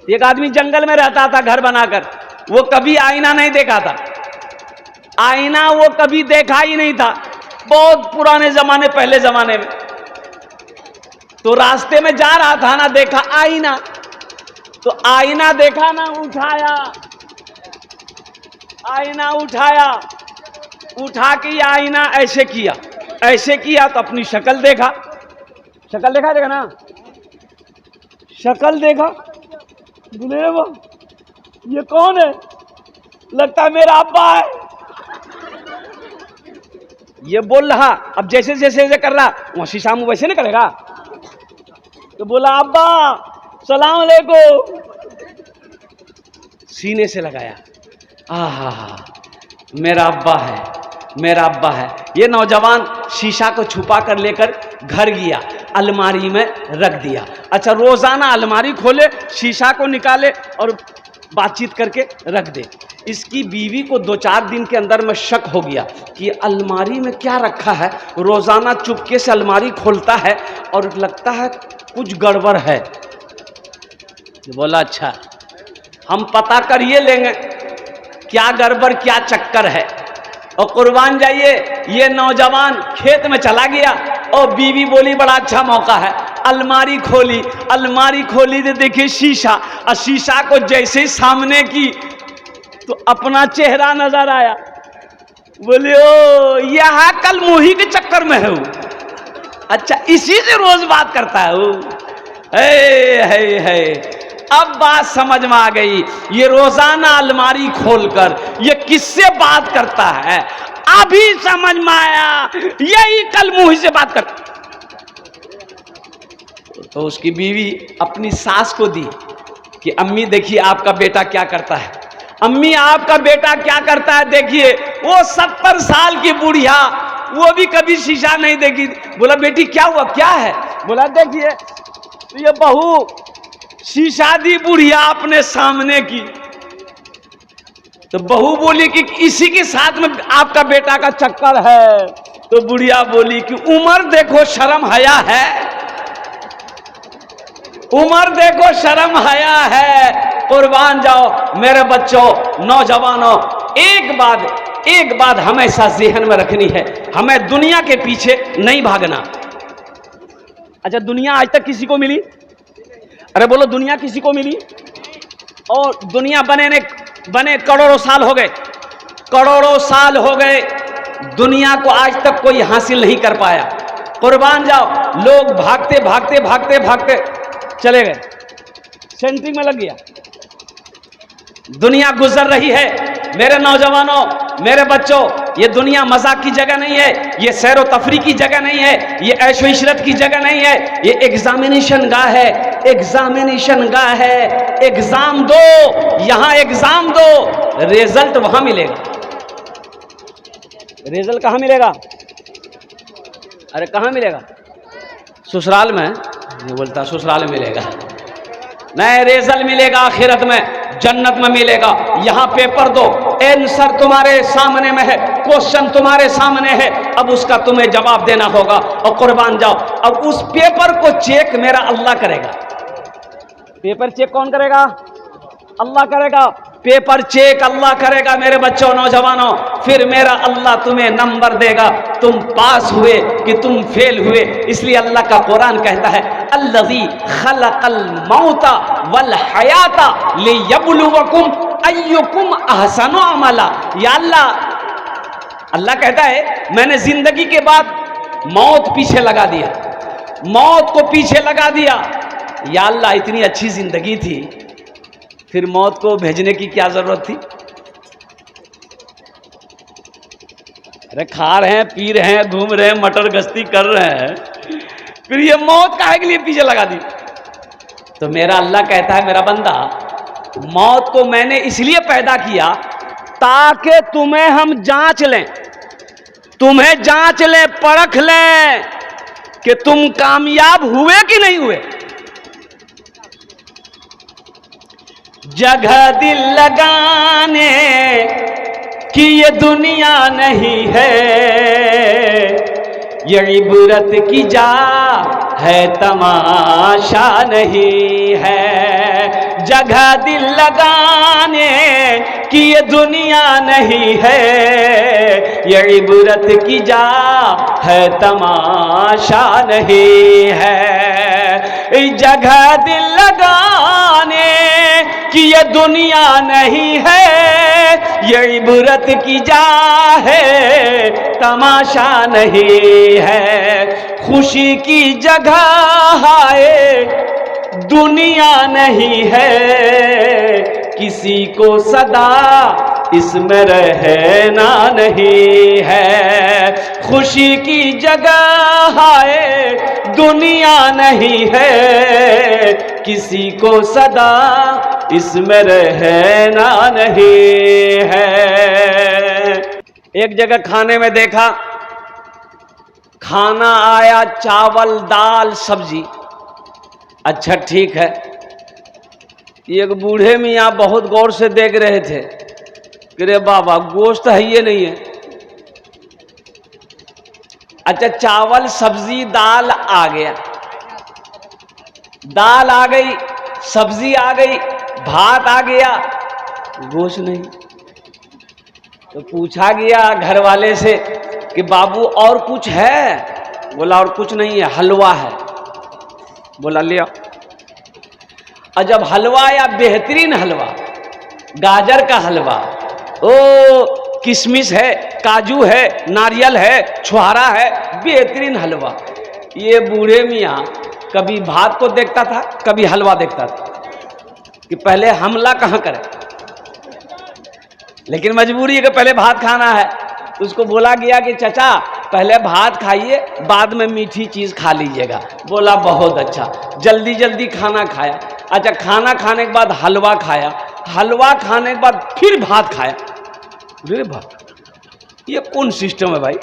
एक आदमी जंगल में रहता था घर बनाकर, वो कभी आईना नहीं देखा था, आईना वो कभी देखा ही नहीं था, बहुत पुराने जमाने, पहले जमाने में। तो रास्ते में जा रहा था ना, देखा आईना, तो आईना देखा ना, उठाया, आईना उठाया, उठा के ये आईना ऐसे किया, ऐसे किया तो अपनी शक्ल देखा, शक्ल देखा ना, शक्ल देखा, बोले वो ये कौन है, लगता है मेरा अब्बा है। ये बोल रहा, अब जैसे जैसे जैसे कर रहा, वहां शीशा मुंह वैसे नहीं करेगा, तो बोला अब्बा सलाम अलैकुम, सीने से लगाया, आहा मेरा अब्बा है, मेरा अब्बा है। ये नौजवान शीशा को छुपा कर लेकर घर गया, अलमारी में रख दिया। अच्छा, रोजाना अलमारी खोले, शीशा को निकाले और बातचीत करके रख दे। इसकी बीवी को 2-4 दिन के अंदर में शक हो गया कि अलमारी में क्या रखा है, रोजाना चुपके से अलमारी खोलता है और लगता है कुछ गड़बड़ है। बोला अच्छा हम पता करिए लेंगे क्या गड़बड़ क्या चक्कर है। और कुर्बान जाइए, ये नौजवान खेत में चला गया और बीवी बोली बड़ा अच्छा मौका है, अलमारी खोली, अलमारी खोली तो देखिए शीशा, और शीशा को जैसे ही सामने की तो अपना चेहरा नजर आया। बोले ओ यह कल मुही के चक्कर में है। अच्छा, इसी से रोज बात करता है वो। है अब बात समझ में आ गई, ये रोजाना अलमारी खोलकर ये किससे बात करता है। अभी समझ में आया, यही कल मुंह से बात करता। तो उसकी बीवी अपनी सास को दी कि अम्मी देखिए आपका बेटा क्या करता है, अम्मी आपका बेटा क्या करता है देखिए। वो 70 साल की बुढ़िया, वो भी कभी शीशा नहीं देखी। बोला बेटी क्या हुआ, क्या है? बोला देखिए ये बहू शीशा दी बुढ़िया अपने सामने की। तो बहू बोली कि इसी के साथ में आपका बेटा का चक्कर है। तो बुढ़िया बोली कि उम्र देखो शर्म हया है, उम्र देखो शर्म हया है। कुर्बान जाओ मेरे बच्चों, नौजवानों, एक बात हमेशा ज़हन में रखनी है, हमें दुनिया के पीछे नहीं भागना। अच्छा, दुनिया आज तक किसी को मिली? अरे बोलो, दुनिया किसी को मिली? और दुनिया बने करोड़ों साल हो गए, करोड़ों साल हो गए, दुनिया को आज तक कोई हासिल नहीं कर पाया। कुर्बान जाओ, लोग भागते भागते भागते भागते चले गए, सेंटरिंग में लग गया। दुनिया गुजर रही है मेरे नौजवानों, मेरे बच्चों, ये दुनिया मजाक की जगह नहीं है, ये सैर व तफरी की जगह नहीं है, ये ऐशो इशरत की जगह नहीं है, ये एग्जामिनेशन गाह है, एग्जामिनेशन गाह है। एग्जाम दो, यहां एग्जाम दो, रिजल्ट वहां मिलेगा। रिजल्ट कहां मिलेगा? अरे कहां मिलेगा? ससुराल में? ये बोलता ससुराल में मिलेगा, नहीं, रिजल्ट मिलेगा आखिरत में, जन्नत में मिलेगा। यहां पेपर दो, आंसर तुम्हारे सामने में है, क्वेश्चन तुम्हारे सामने है, अब उसका तुम्हें जवाब देना होगा। और कुर्बान जाओ, अब उस पेपर को चेक मेरा अल्लाह करेगा। पेपर चेक कौन करेगा? अल्लाह करेगा। पेपर चेक अल्लाह करेगा मेरे बच्चों, नौजवानों। फिर मेरा अल्लाह तुम्हें नंबर देगा, तुम पास हुए कि तुम फेल हुए। इसलिए अल्लाह का कुरान कहता है, अल्लज़ी खलक़ल मौता वल हयाता लियब्लुवकुम अय्युकुम अहसनु अमला। या अल्लाह कहता है मैंने जिंदगी के बाद मौत पीछे लगा दिया, मौत को पीछे लगा दिया। या अल्लाह, इतनी अच्छी जिंदगी थी, फिर मौत को भेजने की क्या जरूरत थी? अरे खा रहे हैं, पी रहे हैं, घूम रहे हैं, मटर गश्ती कर रहे हैं, फिर ये मौत काहे के लिए पीछे लगा दी? तो मेरा अल्लाह कहता है मेरा बंदा, मौत को मैंने इसलिए पैदा किया ताकि तुम्हें हम जांच लें, तुम्हें जांच लें, परख लें कि तुम कामयाब हुए कि नहीं हुए। जगह दिल लगाने की ये दुनिया नहीं है, ये इबरत की जा है, तमाशा नहीं है। जगह दिल लगाने की ये दुनिया नहीं है, ये इबरत की जा है तमाशा नहीं है। जगह दिल लगाने की ये दुनिया नहीं है, ये इबरत की जा है तमाशा नहीं है। खुशी की जगह है दुनिया नहीं है, किसी को सदा इसमें रहना नहीं है। खुशी की जगह है दुनिया नहीं है, किसी को सदा इसमें रहना नहीं है। एक जगह खाने में देखा, खाना आया चावल दाल सब्जी, अच्छा ठीक है। एक बूढ़े मियाँ बहुत गौर से देख रहे थे कि रे बाबा गोश्त है ये नहीं है। अच्छा चावल सब्जी दाल आ गया, दाल आ गई, सब्जी आ गई, भात आ गया, गोश्त नहीं। तो पूछा गया घर वाले से कि बाबू और कुछ है? बोला और कुछ नहीं है, हलवा है। बोला ले आओ। और जब हलवा आया, बेहतरीन हलवा, गाजर का हलवा, ओ किशमिश है, काजू है, नारियल है, छुहारा है, बेहतरीन हलवा। ये बूढ़े मियाँ कभी भात को देखता था, कभी हलवा देखता था कि पहले हमला कहाँ करें, लेकिन मजबूरी है कि पहले भात खाना है। उसको बोला गया कि चचा पहले भात खाइए, बाद में मीठी चीज खा लीजिएगा। बोला बहुत अच्छा, जल्दी जल्दी खाना खाया। अच्छा खाना खाने के बाद हलवा खाया, हलवा खाने के बाद फिर भात खाया। अरे भात, ये कौन सिस्टम है भाई?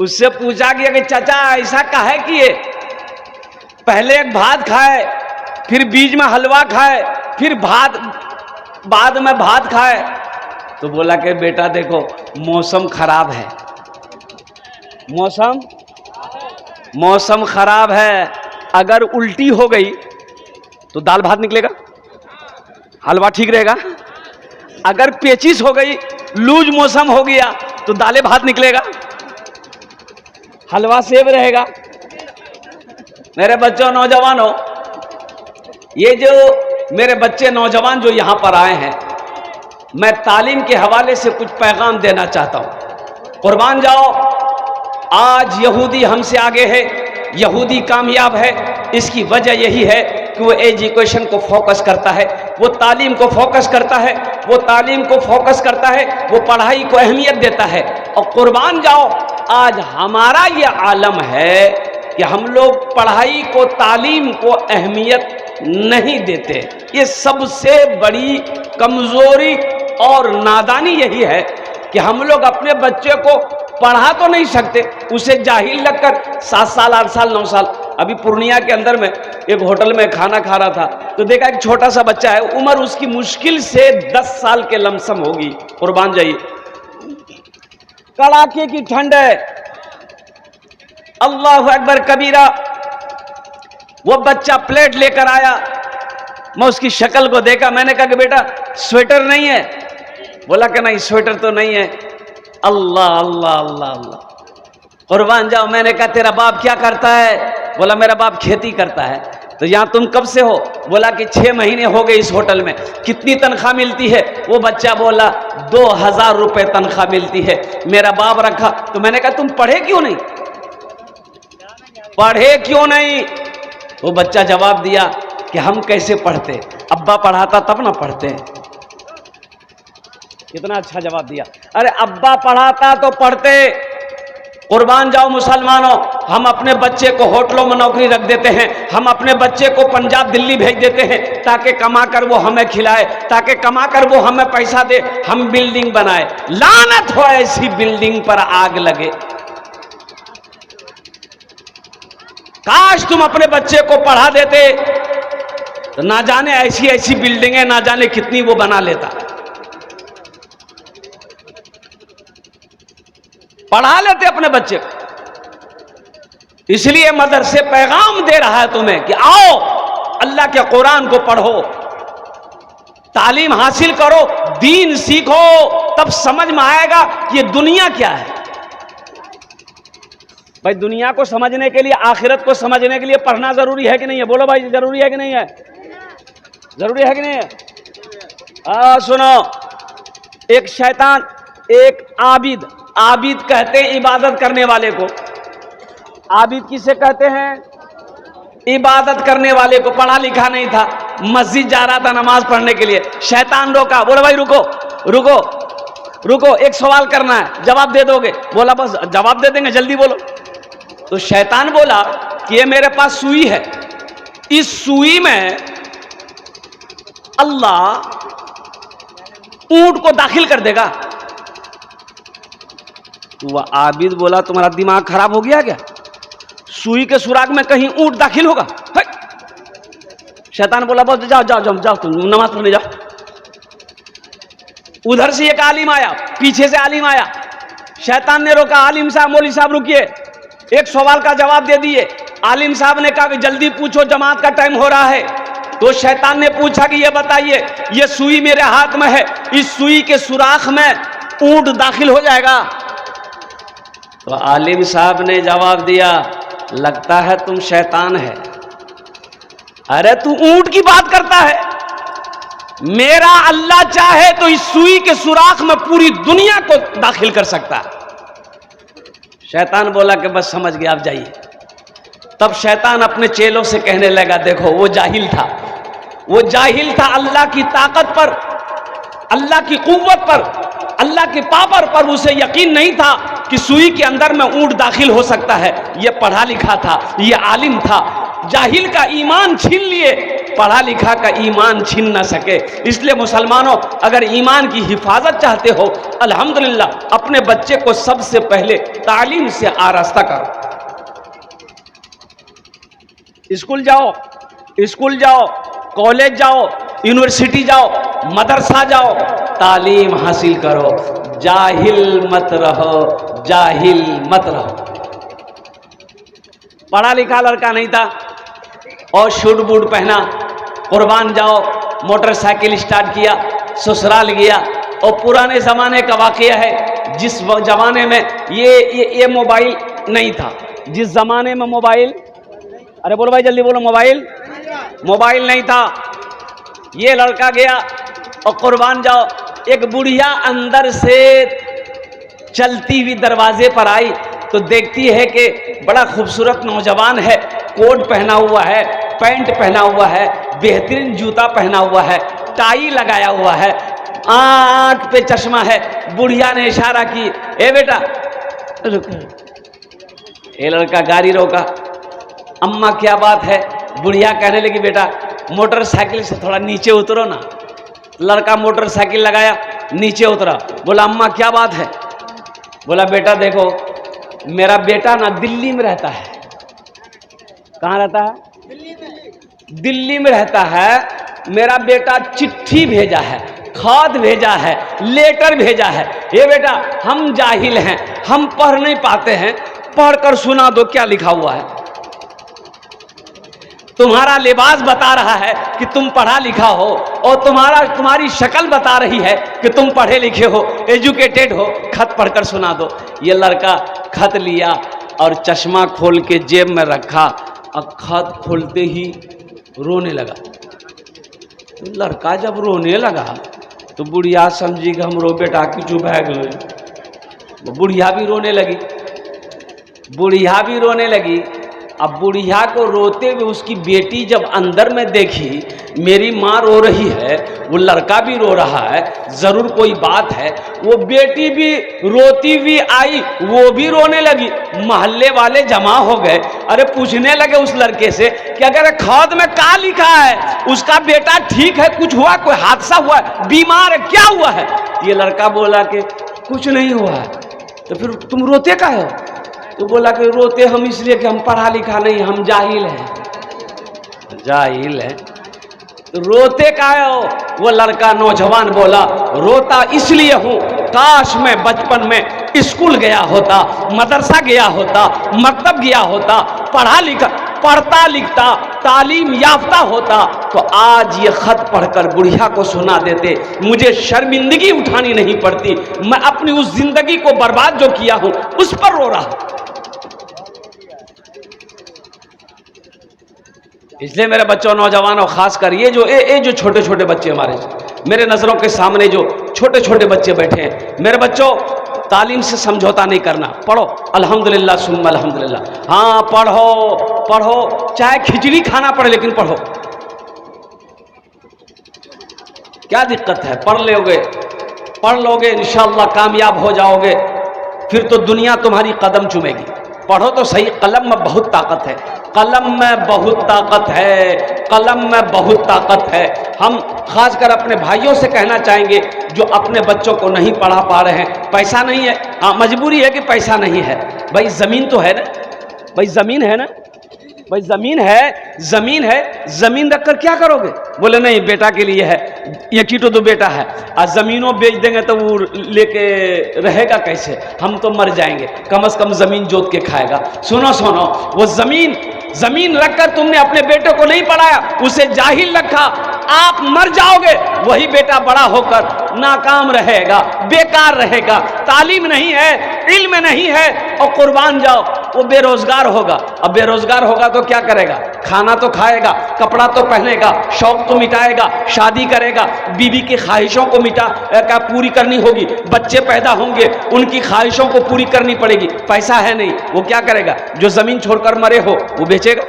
उससे पूछा गया कि चाचा ऐसा काहे किए, पहले एक भात खाए, फिर बीच में हलवा खाए, फिर भात, बाद में भात खाए। तो बोला कि बेटा देखो मौसम खराब है, मौसम खराब है, अगर उल्टी हो गई तो दाल भात निकलेगा, हलवा ठीक रहेगा। अगर पेचिश हो गई, लूज मौसम हो गया तो दाले भात निकलेगा, हलवा सेब रहेगा। मेरे बच्चों नौजवानों, ये जो मेरे बच्चे नौजवान जो यहां पर आए हैं, मैं तालीम के हवाले से कुछ पैगाम देना चाहता हूं। कुर्बान जाओ, आज यहूदी हमसे आगे है, यहूदी कामयाब है। इसकी वजह यही है कि वो एजुकेशन को फोकस करता है, वो तालीम को फोकस करता है, वो तालीम को फोकस करता है, वो पढ़ाई को अहमियत देता है। और कुर्बान जाओ, आज हमारा ये आलम है कि हम लोग पढ़ाई को, तालीम को अहमियत नहीं देते। ये सबसे बड़ी कमजोरी और नादानी यही है कि हम लोग अपने बच्चे को पढ़ा तो नहीं सकते, उसे जाहिल लगकर 7 साल 8 साल 9 साल। अभी पूर्णिया के अंदर में एक होटल में खाना खा रहा था तो देखा एक छोटा सा बच्चा है, उम्र उसकी मुश्किल से 10 साल के लमसम होगी। कुर्बान जाइए, कड़ाके की ठंड है, अल्लाह अकबर कबीरा। वो बच्चा प्लेट लेकर आया, मैं उसकी शक्ल को देखा, मैंने कहा कि बेटा स्वेटर नहीं है? बोला कि नहीं स्वेटर तो नहीं है। अल्लाह अल्लाह अल्लाह अल्लाह, कुर्बान जाओ। मैंने कहा तेरा बाप क्या करता है? बोला मेरा बाप खेती करता है। तो यहाँ तुम कब से हो? बोला कि 6 महीने हो गए इस होटल में। कितनी तनख्वाह मिलती है? वो बच्चा बोला 2000 रुपये तनख्वाह मिलती है। मेरा बाप रखा। तो मैंने कहा तुम पढ़े क्यों नहीं, पढ़े क्यों नहीं? वो बच्चा जवाब दिया कि हम कैसे पढ़ते, अब्बा पढ़ाता तब ना पढ़ते। कितना अच्छा जवाब दिया, अरे अब्बा पढ़ाता तो पढ़ते। कुर्बान जाओ मुसलमानों, हम अपने बच्चे को होटलों में नौकरी रख देते हैं, हम अपने बच्चे को पंजाब दिल्ली भेज देते हैं ताकि कमाकर वो हमें खिलाए, ताकि कमाकर वो हमें पैसा दे, हम बिल्डिंग बनाए। लानत हो ऐसी बिल्डिंग पर आग लगे। काश तुम अपने बच्चे को पढ़ा देते तो ना जाने ऐसी ऐसी बिल्डिंगें ना जाने कितनी वो बना लेता। पढ़ा लेते अपने बच्चे को। इसलिए मदरसे पैगाम दे रहा है तुम्हें कि आओ अल्लाह के कुरान को पढ़ो, तालीम हासिल करो, दीन सीखो, तब समझ में आएगा कि ये दुनिया क्या है। भाई दुनिया को समझने के लिए, आखिरत को समझने के लिए पढ़ना जरूरी है कि नहीं है? बोलो भाई, जरूरी है कि नहीं है? जरूरी है कि नहीं है? सुनो, एक शैतान, एक आबिद, आबिद कहते हैं इबादत करने वाले को। आबिद किसे कहते हैं? इबादत करने वाले को। पढ़ा लिखा नहीं था, मस्जिद जा रहा था नमाज पढ़ने के लिए, शैतान रोका, बोला भाई रुको रुको रुको, एक सवाल करना है, जवाब दे दोगे? बोला बस जवाब दे देंगे, जल्दी बोलो। तो शैतान बोला कि ये मेरे पास सुई है, इस सुई में अल्लाह ऊंट को दाखिल कर देगा। तो वह आबिद बोला तुम्हारा दिमाग खराब हो गया क्या? सुई के सुराग में कहीं ऊंट दाखिल होगा? शैतान बोला बस जाओ जाओ जाओ जाओ, तुम नमाज पढ़ने जाओ। उधर से एक आलिम आया, पीछे से आलिम आया, शैतान ने रोका, आलिम साहब, मौलवी साहब रुकिए, एक सवाल का जवाब दे दिए। आलिम साहब ने कहा कि जल्दी पूछो, जमात का टाइम हो रहा है। तो शैतान ने पूछा कि ये बताइए, ये सुई मेरे हाथ में है, इस सुई के सुराख में ऊंट दाखिल हो जाएगा? तो आलिम साहब ने जवाब दिया, लगता है तुम शैतान है। अरे तू ऊंट की बात करता है, मेरा अल्लाह चाहे तो इस सुई के सुराख में पूरी दुनिया को दाखिल कर सकता है। शैतान बोला कि बस समझ गया, आप जाइए। तब शैतान अपने चेलों से कहने लगा, देखो वो जाहिल था, वो जाहिल था, अल्लाह की ताकत पर, अल्लाह की कुव्वत पर, अल्लाह के पावर पर उसे यकीन नहीं था कि सुई के अंदर में ऊंट दाखिल हो सकता है। ये पढ़ा लिखा था, ये आलिम था, जाहिल का ईमान छीन लिए, पढ़ा लिखा का ईमान छीन ना सके। इसलिए मुसलमानों, अगर ईमान की हिफाजत चाहते हो, अल्हम्दुलिल्लाह अपने बच्चे को सबसे पहले तालीम से आरास्ता करो। स्कूल जाओ, स्कूल जाओ, कॉलेज जाओ, यूनिवर्सिटी जाओ, मदरसा जाओ, तालीम हासिल करो, जाहिल मत रहो, जाहिल मत रहो। पढ़ा लिखा लड़का नहीं था और शूट बूट पहना, कुर्बान जाओ, मोटरसाइकिल स्टार्ट किया, ससुराल गया। और पुराने ज़माने का वाक़या है, जिस ज़माने में ये मोबाइल नहीं था, जिस ज़माने में मोबाइल, अरे बोलो भाई जल्दी बोलो, मोबाइल नहीं था, ये लड़का गया और कुर्बान जाओ, एक बुढ़िया अंदर से चलती हुई दरवाजे पर आई तो देखती है कि बड़ा खूबसूरत नौजवान है, कोट पहना हुआ है, पैंट पहना हुआ है, बेहतरीन जूता पहना हुआ है, टाई लगाया हुआ है, आंख पे चश्मा है। बुढ़िया ने इशारा की, ए बेटा रुक। ये लड़का गाड़ी रोका, अम्मा क्या बात है? बुढ़िया कहने लगी, बेटा मोटरसाइकिल से थोड़ा नीचे उतरो ना। लड़का मोटरसाइकिल लगाया, नीचे उतरा, बोला अम्मा क्या बात है? बोला बेटा देखो, मेरा बेटा ना दिल्ली में रहता है। कहाँ रहता है? दिल्ली में रहता है। मेरा बेटा चिट्ठी भेजा है, खत भेजा है, लेटर भेजा है। ये बेटा हम जाहिल हैं, हम पढ़ नहीं पाते हैं, पढ़कर सुना दो क्या लिखा हुआ है। तुम्हारा लिबास बता रहा है कि तुम पढ़ा लिखा हो, और तुम्हारी शक्ल बता रही है कि तुम पढ़े लिखे हो, एजुकेटेड हो, खत पढ़कर सुना दो। ये लड़का खत लिया और चश्मा खोल के जेब में रखा, और खत खोलते ही रोने लगा। तो लड़का जब रोने लगा तो बुढ़िया समझी कि हमरो बेटा की चुप है गए। बुढ़िया भी रोने लगी, बुढ़िया भी रोने लगी। अब बुढ़िया को रोते हुए उसकी बेटी जब अंदर में देखी, मेरी माँ रो रही है, वो लड़का भी रो रहा है, ज़रूर कोई बात है। वो बेटी भी रोती हुई आई, वो भी रोने लगी। मोहल्ले वाले जमा हो गए, अरे पूछने लगे उस लड़के से कि अगर खत में क्या लिखा है, उसका बेटा ठीक है, कुछ हुआ, कोई हादसा हुआ है, बीमार है, क्या हुआ है? ये लड़का बोला कि कुछ नहीं हुआ है। तो फिर तुम रोते का हो? तो बोला कि रोते हम इसलिए कि हम पढ़ा लिखा नहीं, हम जाहिल हैं। जाहिल है तो रोते का हो? वो लड़का नौजवान बोला, रोता इसलिए हूँ, काश मैं बचपन में स्कूल गया होता, मदरसा गया होता, मकतब गया होता, पढ़ता लिखता, तालीम याफ्ता होता, तो आज ये खत पढ़कर बुढ़िया को सुना देते, मुझे शर्मिंदगी उठानी नहीं पड़ती। मैं अपनी उस जिंदगी को बर्बाद जो किया हूं उस पर रो रहा हूं। इसलिए मेरे बच्चों, नौजवानों, खासकर ये जो छोटे छोटे बच्चे हमारे मेरे नज़रों के सामने जो छोटे छोटे बच्चे बैठे हैं, मेरे बच्चों, तालीम से समझौता नहीं करना। पढ़ो अल्हम्दुलिल्लाह सुम्मा अल्हम्दुलिल्लाह। हाँ, पढ़ो पढ़ो, चाहे खिचड़ी खाना पड़े, लेकिन पढ़ो। क्या दिक्कत है? पढ़ लोगे इंशाअल्लाह कामयाब हो जाओगे, फिर तो दुनिया तुम्हारी कदम चूमेगी। पढ़ो तो सही। कलम में बहुत ताकत है, कलम में बहुत ताकत है, कलम में बहुत ताकत है। हम खासकर अपने भाइयों से कहना चाहेंगे जो अपने बच्चों को नहीं पढ़ा पा रहे हैं। पैसा नहीं है, हाँ मजबूरी है कि पैसा नहीं है। भाई ज़मीन तो है ना, भाई ज़मीन है ना, भाई ज़मीन है, ज़मीन रखकर क्या करोगे? बोले नहीं बेटा के लिए है, ये कीटो तो बेटा है, और ज़मीनों बेच देंगे तो वो लेके रहेगा कैसे? हम तो मर जाएंगे, कम से कम ज़मीन जोत के खाएगा। सुनो, वो ज़मीन रखकर तुमने अपने बेटे को नहीं पढ़ाया, उसे जाहिल रखा, आप मर जाओगे, वही बेटा बड़ा होकर नाकाम रहेगा, बेकार रहेगा। तालीम नहीं है, इल्म नहीं है, और कुर्बान जाओ, वो बेरोजगार होगा। अब बेरोजगार होगा तो क्या करेगा? खाना तो खाएगा, कपड़ा तो पहनेगा, शौक तो मिटाएगा, शादी करेगा, बीवी की ख्वाहिशों को पूरी करनी होगी, बच्चे पैदा होंगे, उनकी ख्वाहिशों को पूरी करनी पड़ेगी। पैसा है नहीं, वो क्या करेगा? जो जमीन छोड़कर मरे हो वो बेचेगा।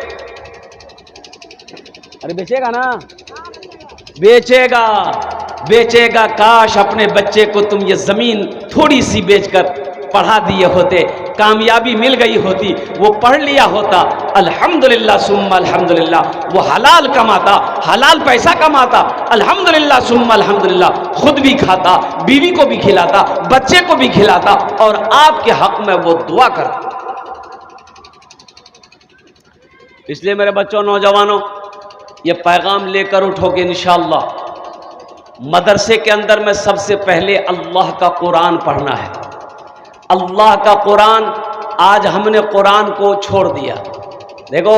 अरे बेचेगा ना, बेचेगा। काश अपने बच्चे को तुम ये जमीन थोड़ी सी बेचकर पढ़ा दिए होते, कामयाबी मिल गई होती, वो पढ़ लिया होता, अल्हम्दुलिल्लाह सुम्मा अल्हम्दुलिल्लाह, वो हलाल कमाता, हलाल पैसा कमाता, अल्हम्दुलिल्लाह सुम्मा अल्हम्दुलिल्लाह, खुद भी खाता, बीवी को भी खिलाता, बच्चे को भी खिलाता, और आपके हक में वो दुआ करता। इसलिए मेरे बच्चों, नौजवानों, ये पैगाम लेकर उठोगे इंशाअल्लाह। मदरसे के अंदर में सबसे पहले अल्लाह का कुरान पढ़ना है। अल्लाह का कुरान, आज हमने कुरान को छोड़ दिया। देखो,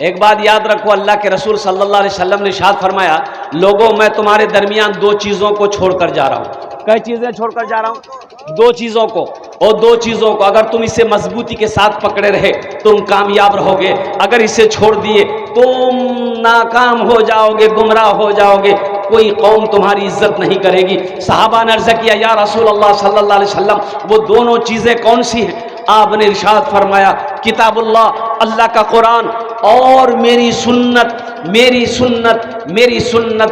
एक बात याद रखो, अल्लाह के रसूल सल्लल्लाहु अलैहि वसल्लम ने इरशाद फरमाया, लोगों मैं तुम्हारे दरमियान दो चीज़ों को छोड़कर जा रहा हूँ। कई चीज़ें छोड़कर जा रहा हूँ? दो चीज़ों को, और दो चीज़ों को अगर तुम इसे मजबूती के साथ पकड़े रहे तुम कामयाब रहोगे, अगर इसे छोड़ दिए तुम नाकाम हो जाओगे, गुमराह हो जाओगे, कोई कौम तुम्हारी इज्जत नहीं करेगी। सहाबा ने अर्ज़ किया, या रसूल अल्लाह सल्लल्लाहु अलैहि वसल्लम, वो दोनों चीज़ें कौन सी हैं? आपने इरशाद फरमाया, किताबुल्लाह, अल्लाह का कुरान, और मेरी सुन्नत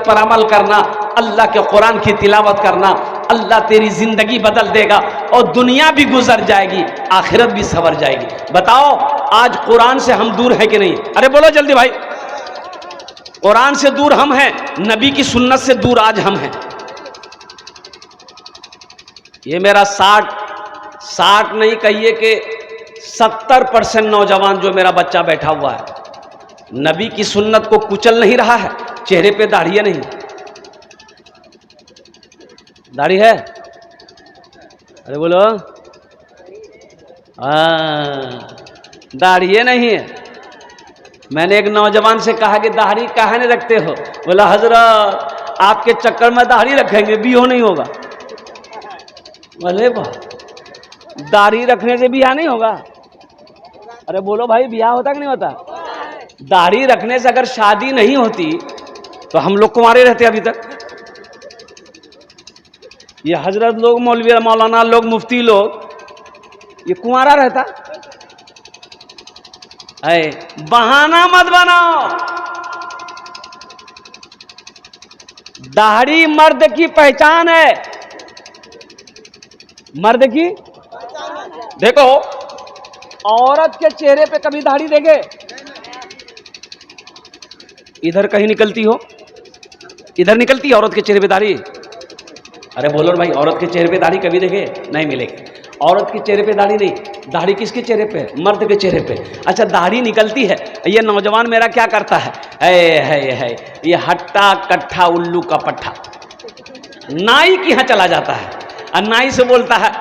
पर अमल करना, अल्लाह के कुरान की तिलावत करना। अल्लाह तेरी जिंदगी बदल देगा, और दुनिया भी गुजर जाएगी, आखिरत भी सवर जाएगी। बताओ, आज कुरान से हम दूर है कि नहीं? अरे बोलो जल्दी भाई। कुरान से दूर हम हैं, नबी की सुन्नत से दूर आज हम हैं। ये मेरा 60 नहीं कहिए कि 70% नौजवान जो मेरा बच्चा बैठा हुआ है, नबी की सुन्नत को कुचल नहीं रहा है। चेहरे पे दाढ़ी है नहीं? दाढ़ी है? अरे बोलो, दाढ़ी नहीं है। मैंने एक नौजवान से कहा कि दाढ़ी काहे नहीं रखते हो? बोला, हजरत आपके चक्कर में दाढ़ी रखेंगे बियो नहीं होगा। बोले वाह, दाढ़ी रखने से बियाह नहीं होगा? अरे बोलो भाई, बियाह होता कि नहीं होता? दाढ़ी रखने से अगर शादी नहीं होती तो हम लोग कुंवारे रहते अभी तक। ये हजरत लोग, मौलवी मौलाना लोग, मुफ्ती लोग, ये कुंवारा रहता है। बहाना मत बनाओ। दाढ़ी मर्द की पहचान है, मर्द की। देखो, औरत के चेहरे पे कभी दाढ़ी देखे? इधर कहीं निकलती हो? इधर निकलती है औरत के चेहरे पे दाढ़ी? अरे बोलो भाई, औरत के चेहरे पे दाढ़ी कभी देखे? नहीं मिलेगी। औरत के चेहरे पे दाढ़ी नहीं, दाढ़ी किसके चेहरे पे? मर्द के चेहरे पे। अच्छा, दाढ़ी निकलती है। ये नौजवान मेरा क्या करता है? ये हट्टा कट्ठा उल्लू का पट्ठा, नाई के यहाँ चला जाता है और नाई से बोलता है,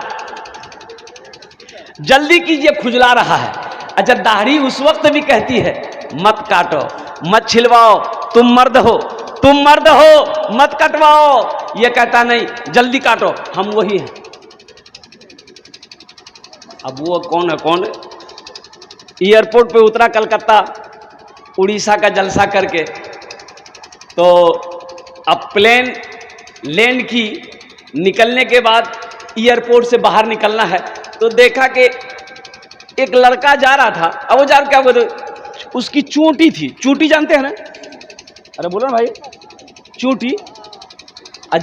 जल्दी कीजिए खुजला रहा है। अच्छा, दाढ़ी उस वक्त भी कहती है, मत काटो, मत छिलवाओ, तुम मर्द हो, मत कटवाओ। ये कहता नहीं जल्दी काटो, हम वही हैं। अब वो कौन है? एयरपोर्ट पे उतरा कलकत्ता, उड़ीसा का जलसा करके, तो अब प्लेन लैंड की, निकलने के बाद एयरपोर्ट से बाहर निकलना है, तो देखा कि एक लड़का जा रहा था। अब वो जा क्या बोलते, उसकी चोटी थी, चोटी जानते हैं ना? अरे बोलो ना भाई, चोटी,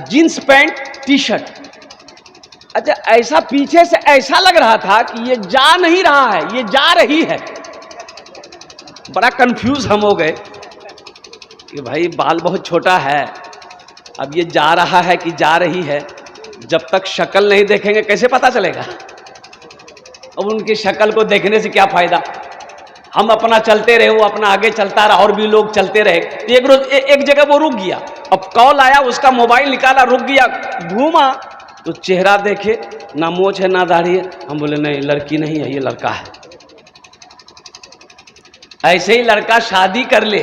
जींस पैंट टी शर्ट। अच्छा, ऐसा पीछे से ऐसा लग रहा था कि ये जा नहीं रहा है, ये जा रही है। बड़ा कंफ्यूज हम हो गए कि भाई बाल बहुत छोटा है, अब ये जा रहा है कि जा रही है। जब तक शक्ल नहीं देखेंगे कैसे पता चलेगा? अब उनकी शक्ल को देखने से क्या फायदा? हम अपना चलते रहे, वो अपना आगे चलता रहा और भी लोग चलते रहे। एक रोज एक जगह वो रुक गया, अब कॉल आया, उसका मोबाइल निकाला, रुक गया, घूमा तो चेहरा देखे, ना मोछ है ना दाढ़ी है। हम बोले नहीं, लड़की नहीं है, ये लड़का है। ऐसे ही लड़का शादी कर ले,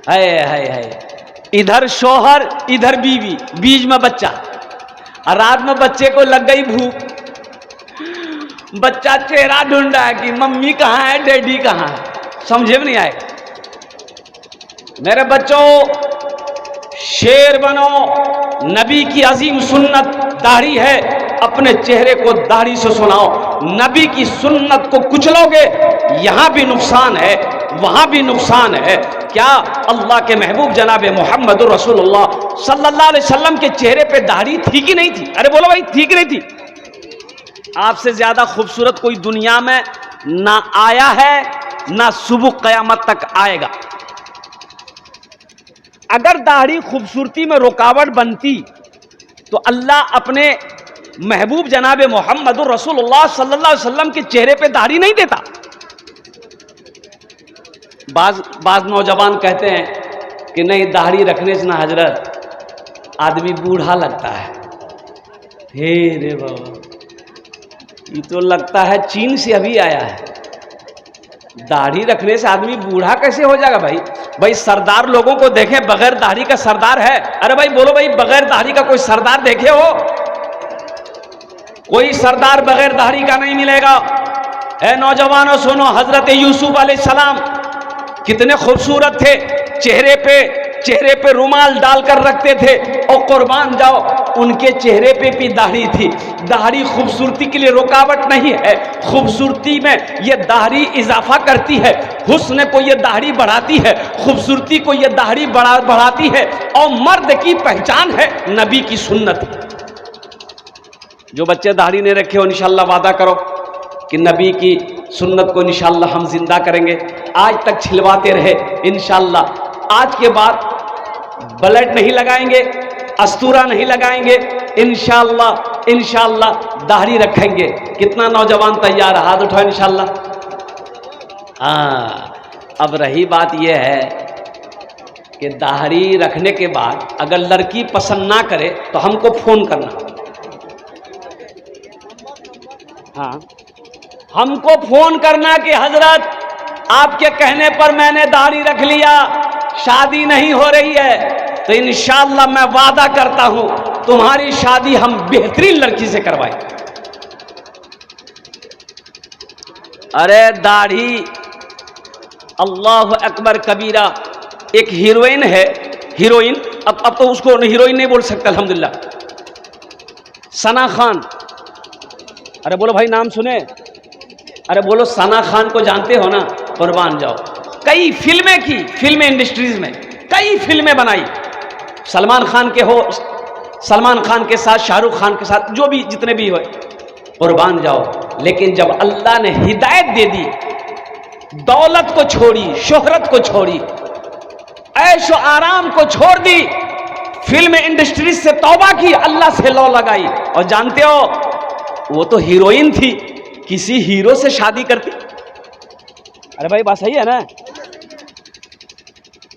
है इधर शौहर इधर बीवी, बीच में बच्चा, और रात में बच्चे को लग गई भूख, बच्चा चेहरा ढूंढा है कि मम्मी कहाँ है, डैडी कहाँ है, समझे में नहीं आएगा। मेरे बच्चों, शेर बनो, नबी की अजीम सुन्नत दाढ़ी है, अपने चेहरे को दाढ़ी से सुनाओ। नबी की सुन्नत को कुचलोगे, यहां भी नुकसान है, वहां भी नुकसान है। क्या अल्लाह के महबूब जनाबे मोहम्मद रसूलुल्लाह सल्लल्लाहु अलैहि वसल्लम के चेहरे पे दाढ़ी थी कि नहीं थी? अरे बोलो भाई, थी कि नहीं थी? आपसे ज्यादा खूबसूरत कोई दुनिया में ना आया है, ना सुबह कयामत तक आएगा। अगर दाढ़ी खूबसूरती में रुकावट बनती तो अल्लाह अपने महबूब जनाबे मोहम्मद रसूलुल्लाह सल्लल्लाहु अलैहि वसल्लम के चेहरे पे दाढ़ी नहीं देता। बाज नौजवान कहते हैं कि नहीं, दाढ़ी रखने से ना हजरत आदमी बूढ़ा लगता है। हे रे बाबा, ये तो लगता है चीन से अभी आया है। दाढ़ी रखने से आदमी बूढ़ा कैसे हो जाएगा? भाई सरदार लोगों को देखें, बगैर दाढ़ी का सरदार है। अरे भाई बोलो भाई, बगैर दाढ़ी का कोई सरदार देखे हो? कोई सरदार बगैर दाढ़ी का नहीं मिलेगा। ए नौजवानों सुनो, हजरत यूसुफ अलैहिस्सलाम कितने खूबसूरत थे, चेहरे पे रुमाल डालकर रखते थे, और कुर्बान जाओ उनके चेहरे पे भी दाढ़ी थी। दाढ़ी खूबसूरती के लिए रुकावट नहीं है, खूबसूरती में ये दाढ़ी इजाफा करती है, हुस्न को ये दाढ़ी बढ़ाती है, खूबसूरती को ये दाढ़ी बढ़ाती है, और मर्द की पहचान है नबी की सुन्नत। जो बच्चे दाढ़ी नहीं रखे हो, इंशाअल्लाह वादा करो कि नबी की सुन्नत को इंशाअल्लाह हम जिंदा करेंगे। आज तक छिलवाते रहे, इंशाअल्लाह आज के बाद ब्लेड नहीं लगाएंगे, अस्तूरा नहीं लगाएंगे, इंशाअल्लाह दाढ़ी रखेंगे। कितना नौजवान तैयार है? हाथ उठाओ इंशाअल्लाह। अब रही बात यह है कि दाढ़ी रखने के बाद अगर लड़की पसंद ना करे तो हमको फोन करना। हाँ, हमको फोन करना कि हजरत आपके कहने पर मैंने दाढ़ी रख लिया, शादी नहीं हो रही है, तो इंशाअल्लाह मैं वादा करता हूं तुम्हारी शादी हम बेहतरीन लड़की से करवाएं। अरे दाढ़ी, अल्लाह अकबर कबीरा। एक हीरोइन है, हीरोइन, अब तो उसको हीरोइन नहीं बोल सकता अल्हम्दुलिल्लाह, सना खान। अरे बोलो भाई, नाम सुने? अरे बोलो, सना खान को जानते हो ना? कुर्बान जाओ, कई फिल्में की, फिल्म इंडस्ट्रीज में कई फिल्में बनाई। सलमान खान के साथ, शाहरुख खान के साथ, जो भी जितने भी हुए, कुर्बान जाओ। लेकिन जब अल्लाह ने हिदायत दे दी, दौलत को छोड़ी, शोहरत को छोड़ी, ऐशो आराम को छोड़ दी, फिल्म इंडस्ट्री से तौबा की, अल्लाह से लौ लगाई। और जानते हो, वो तो हीरोइन थी, किसी हीरो से शादी करती। अरे भाई बात सही है ना?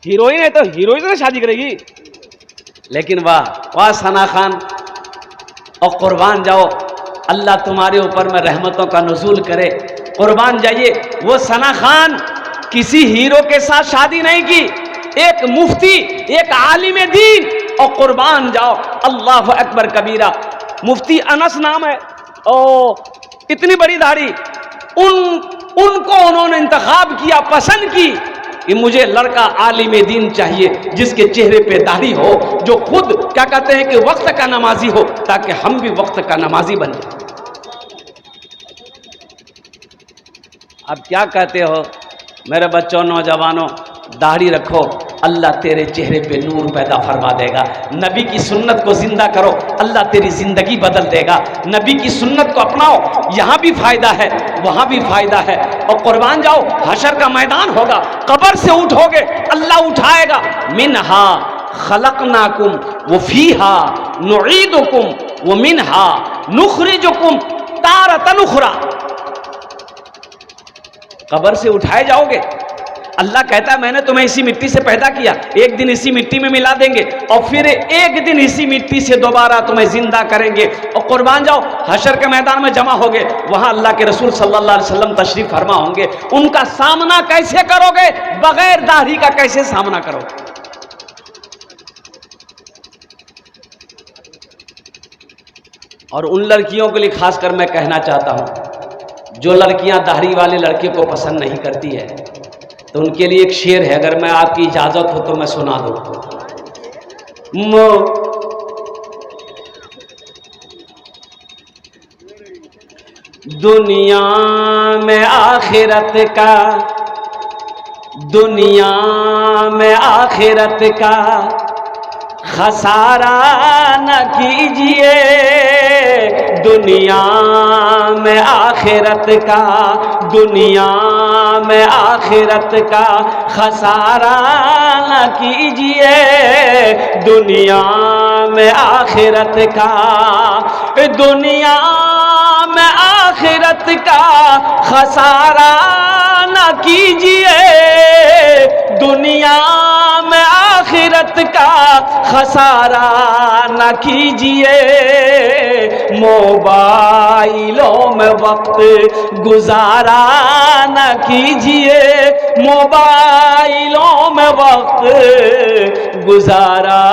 हीरोइन है तो हीरोइन से शादी करेगी। लेकिन वाह सना खान, और कुर्बान जाओ, अल्लाह तुम्हारे ऊपर में रहमतों का नुज़ूल करे। कुर्बान जाइए, वो सना खान किसी हीरो के साथ शादी नहीं की, एक मुफ्ती, एक आलिम दीन, और कुर्बान जाओ। अल्लाह अकबर कबीरा। मुफ्ती अनस नाम है, ओ इतनी बड़ी दाढ़ी, उनको उन्होंने इंतखाब किया, पसंद की कि मुझे लड़का आलिम दीन चाहिए जिसके चेहरे पे दाढ़ी हो, जो खुद क्या कहते हैं कि वक्त का नमाजी हो, ताकि हम भी वक्त का नमाजी बन जाए। अब क्या कहते हो मेरे बच्चों, नौजवानों, दाढ़ी रखो, अल्लाह तेरे चेहरे पे नूर पैदा फरमा देगा। नबी की सुन्नत को जिंदा करो, अल्लाह तेरी जिंदगी बदल देगा। नबी की सुन्नत को अपनाओ, यहाँ भी फायदा है, वहाँ भी फायदा है। और कुर्बान जाओ, हशर का मैदान होगा, कब्र से उठोगे, अल्लाह उठाएगा। मिनहा खलकनाकुम व फीहा नुईदुकुम व मिनहा नुखरिजुकुम तारतन उखरा। कब्र से उठाए जाओगे, अल्लाह कहता है मैंने तुम्हें इसी मिट्टी से पैदा किया, एक दिन इसी मिट्टी में मिला देंगे और फिर एक दिन इसी मिट्टी से दोबारा तुम्हें जिंदा करेंगे। और कुर्बान जाओ, हशर के मैदान में जमा होगे, वहां अल्लाह के रसूल सल्लल्लाहु अलैहि वसल्लम तशरीफ फरमा होंगे। उनका सामना कैसे करोगे? बगैर दाढ़ी का कैसे सामना करोगे? और उन लड़कियों के लिए खासकर मैं कहना चाहता हूं, जो लड़कियां दाढ़ी वाले लड़के को पसंद नहीं करती है, तो उनके लिए एक शेर है, अगर मैं आपकी इजाजत हो तो मैं सुना दूं। दुनिया में आखिरत का, दुनिया में आखिरत का खसारा न कीजिए, दुनिया में आखिरत का, दुनिया में आखिरत का खसारा न कीजिए, दुनिया में आखिरत का, दुनिया में आखिरत का खसारा न कीजिए, दुनिया में आखिरत का खसारा न कीजिए, मोबाइलों में वक्त गुजारा न कीजिए, मोबाइलों में वक्त गुजारा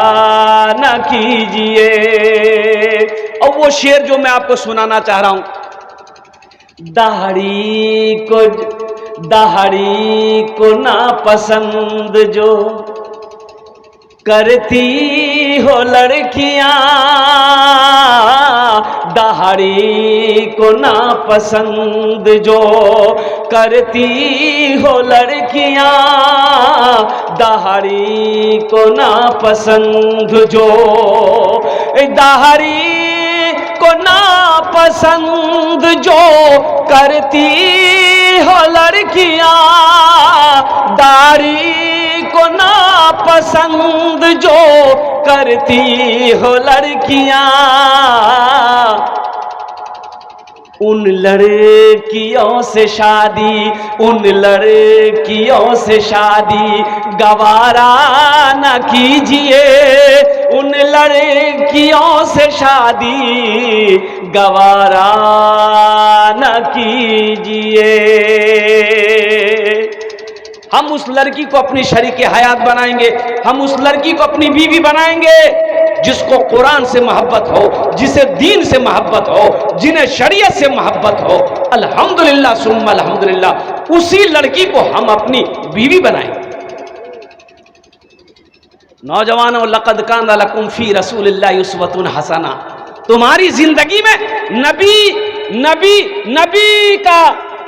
न कीजिए। और वो शेर जो मैं आपको सुनाना चाह रहा हूं, दाढ़ी को ना पसंद जो करती हो लड़कियां, दाढ़ी को ना पसंद जो करती हो लड़कियां, दाढ़ी को ना पसंद जो, दाढ़ी को ना पसंद जो करती हो लड़कियां, दाढ़ी को ना पसंद जो करती हो लड़कियां, उन लड़कियों से शादी, उन लड़कियों से शादी गवारा न कीजिए, उन लड़कियों से शादी गवारा न कीजिए। हम उस लड़की को अपनी शरीके हयात बनाएंगे, हम उस लड़की को अपनी बीवी बनाएंगे जिसको कुरान से मोहब्बत हो, जिसे दीन से मोहब्बत हो, जिन्हें शरीयत से मोहब्बत हो। अल्हम्दुलिल्लाह सुम्मा अल्हम्दुलिल्लाह, उसी लड़की को हम अपनी बीवी बनाएंगे। नौजवानों, लक़द कान लकुम फी रसूलिल्लाहि उस्वतुन हसना, तुम्हारी जिंदगी में नबी का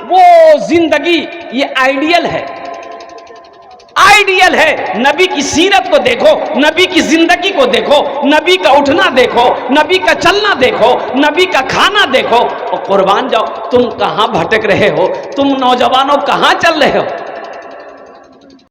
वो जिंदगी, ये आइडियल है, आइडियल है। नबी की सीरत को देखो, नबी की जिंदगी को देखो, नबी का उठना देखो, नबी का चलना देखो, नबी का खाना देखो। और कुर्बान जाओ, तुम कहां भटक रहे हो? तुम नौजवानों कहां चल रहे हो?